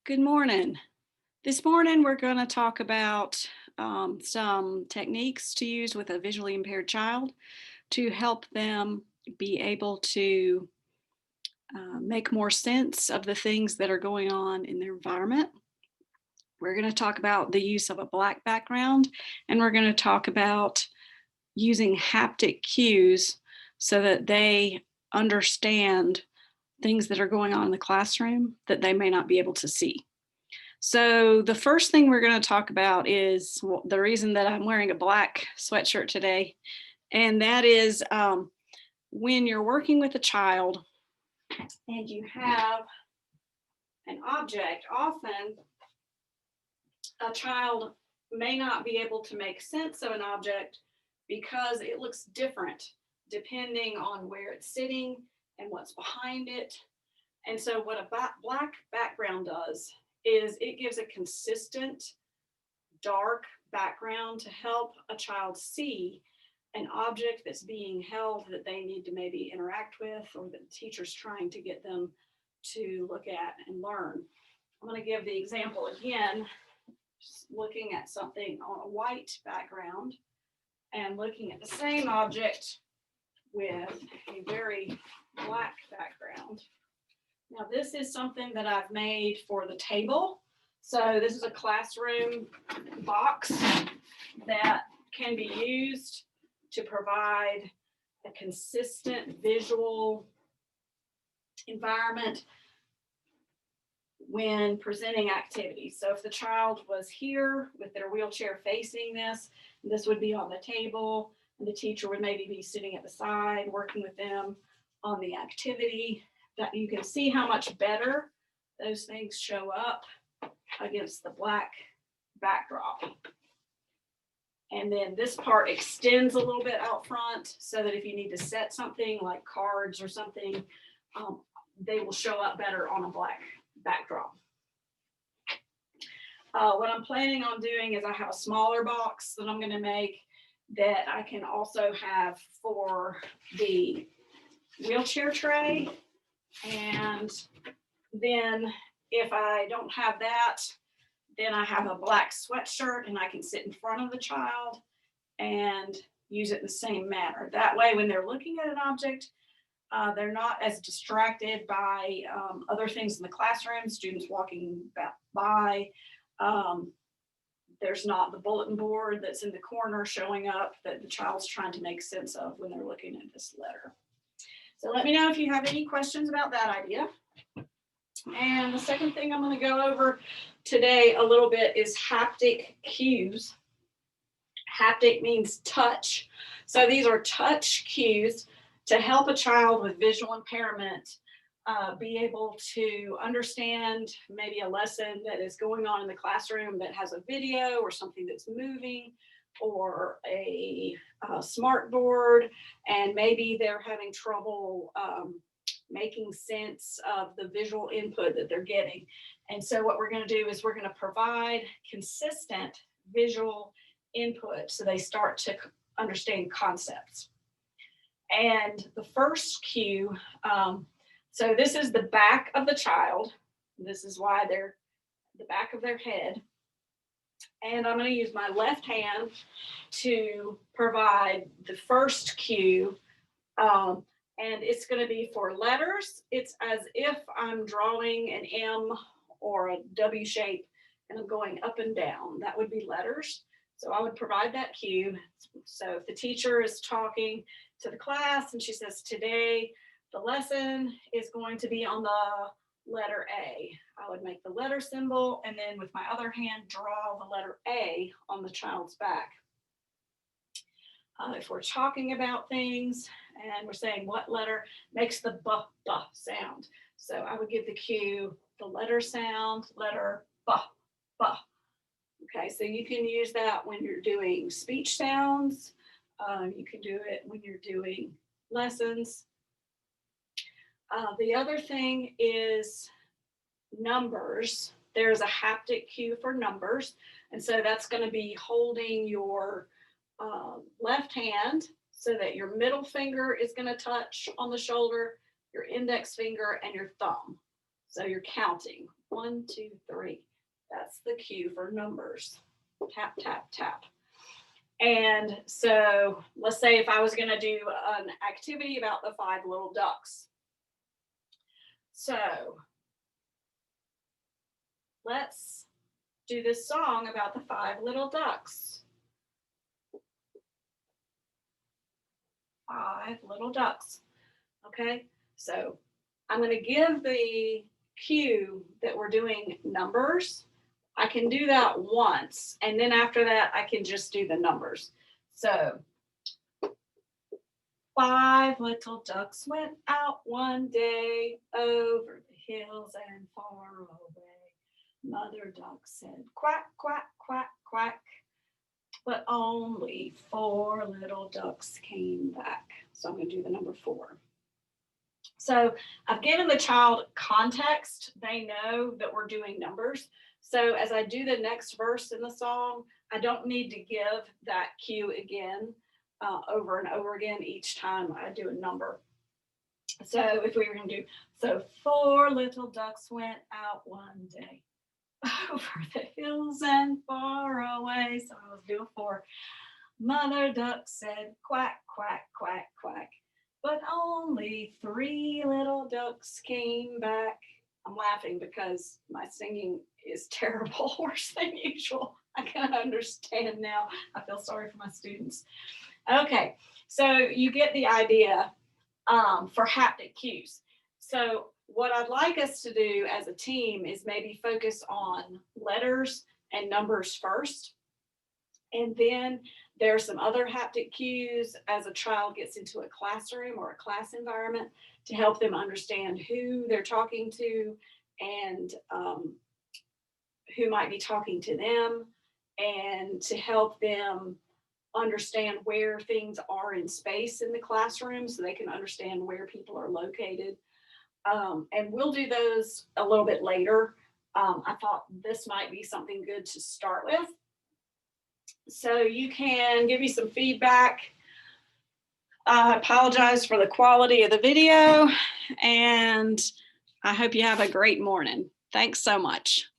Good morning. This morning, we're going to talk about some techniques to use with a visually impaired child to help them be able to make more sense of the things that are going on in their environment. We're going to talk about the use of a black background, and we're going to talk about using haptic cues so that they understand things that are going on in the classroom that they may not be able to see. So the first thing we're going to talk about is the reason that I'm wearing a black sweatshirt today, and that is when you're working with a child and you have an object, often a child may not be able to make sense of an object because it looks different depending on where it's sitting and what's behind it. And so what a black background does is it gives a consistent dark background to help a child see an object that's being held that they need to maybe interact with, or that the teacher's trying to get them to look at and learn. I'm going to give the example again, just looking at something on a white background and looking at the same object with a very black background. Now this is something that I've made for the table. So this is a classroom box that can be used to provide a consistent visual environment when presenting activities. So if the child was here with their wheelchair facing this would be on the table, and the teacher would maybe be sitting at the side working with them on the activity. That you can see how much better those things show up against the black backdrop. And then this part extends a little bit out front so that if you need to set something like cards or something, they will show up better on a black backdrop. What I'm planning on doing is I have a smaller box that I'm going to make that I can also have for the wheelchair tray. And then if I don't have that, then I have a black sweatshirt and I can sit in front of the child and use it in the same manner. That way, when they're looking at an object, they're not as distracted by other things in the classroom, students walking by. There's not the bulletin board that's in the corner showing up that the child's trying to make sense of when they're looking at this letter. So let me know if you have any questions about that idea. And the second thing I'm going to go over today a little bit is haptic cues. Haptic means touch. So these are touch cues to help a child with visual impairment be able to understand maybe a lesson that is going on in the classroom that has a video or something that's moving, or a smart board, and maybe they're having trouble making sense of the visual input that they're getting. And so what we're going to do is we're going to provide consistent visual input so they start to understand concepts. And the first cue, so this is the back of the child. This is why they're the back of their head. And I'm going to use my left hand to provide the first cue. And it's going to be for letters. It's as if I'm drawing an M or a W shape and I'm going up and down. That would be letters. So I would provide that cue. So if the teacher is talking to the class and she says, today the lesson is going to be on the letter A, I would make the letter symbol and then with my other hand draw the letter A on the child's back. If we're talking about things and we're saying what letter makes the b sound, so I would give the cue the letter sound, letter b. Okay, so you can use that when you're doing speech sounds. You can do it when you're doing lessons. The other thing is numbers. There's a haptic cue for numbers. And so that's going to be holding your left hand so that your middle finger is going to touch on the shoulder, your index finger, and your thumb. So you're counting 1, 2, 3. That's the cue for numbers. Tap, tap, tap. And so let's say if I was going to do an activity about the 5 little ducks. So let's do this song about the 5 little ducks. 5 little ducks. Okay, so I'm going to give the cue that we're doing numbers. I can do that once, and then after that, I can just do the numbers. So 5 little ducks went out one day over the hills and far away. Mother duck said, quack, quack, quack, quack. But only 4 little ducks came back. So I'm going to do the number 4. So I've given the child context. They know that we're doing numbers. So as I do the next verse in the song, I don't need to give that cue again over and over again each time I do a number. So if we were going to do, so 4 little ducks went out one day over the hills and far away. So I was doing 4. Mother duck said, quack, quack, quack, quack. But only 3 little ducks came back. I'm laughing because my singing is terrible, worse than usual. I can understand now. I feel sorry for my students. Okay, so you get the idea for haptic cues. So what I'd like us to do as a team is maybe focus on letters and numbers first. And then there are some other haptic cues as a child gets into a classroom or a class environment to help them understand who they're talking to and who might be talking to them, and to help them understand where things are in space in the classroom so they can understand where people are located. And we'll do those a little bit later. I thought this might be something good to start with. So you can give me some feedback. I apologize for the quality of the video, and I hope you have a great morning. Thanks so much.